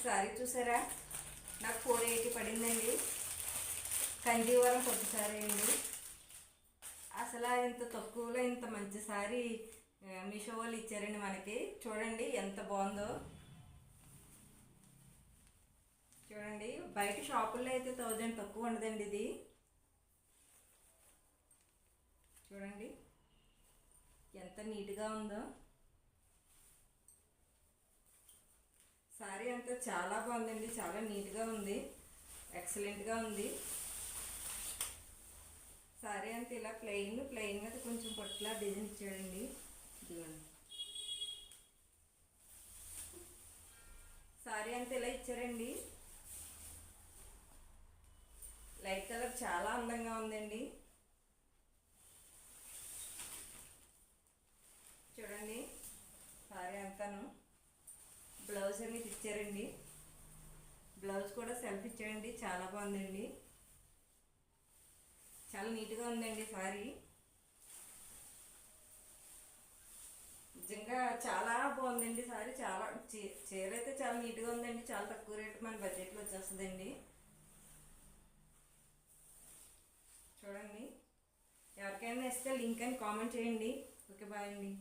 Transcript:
Sorry చూసారా, నాకు 480 పడిందండి. కంజీవరం కొత్త సారీ అండి. అసలు ఇంత తక్కువలో ఇంత మంచి సారీ మీషో వాళ్ళు ఇచ్చారండి మనకి. చూడండి ఎంత బాగుందో. చూడండి, బయట షాపుల్లో అయితే 1000 తక్కువ ఉండదండి ఇది. చూడండి ఎంత నీట్గా ఉందో. సారీ అంతా చాలా బాగుందండి, చాలా నీట్గా ఉంది, ఎక్సలెంట్గా ఉంది. సారీ అంతా ఇలా ప్లెయిన్ మీద కొంచెం పట్ల డిజైన్ ఇచ్చాడండి. ఇదిగోండి, సారీ అంతా ఇలా ఇచ్చారండి. లైట్ కలర్ చాలా అందంగా ఉందండి. చూడండి సారీ అంతాను. బ్లౌజ్ అనేది ఇచ్చారండి. బ్లౌజ్ కూడా సెల్ఫ్ ఇచ్చారండి, చాలా బాగుందండి, చాలా నీట్గా ఉందండి సారీ. నిజంగా చాలా బాగుందండి సారీ. చాలా చీర అయితే చాలా నీట్గా ఉందండి. చాలా తక్కువ రేటు మన బడ్జెట్లో వచ్చేస్తుందండి. చూడండి, ఎవరికైనా ఇస్తే లింక్ అని కామెంట్ చేయండి. ఓకే, బాయ్ అండి.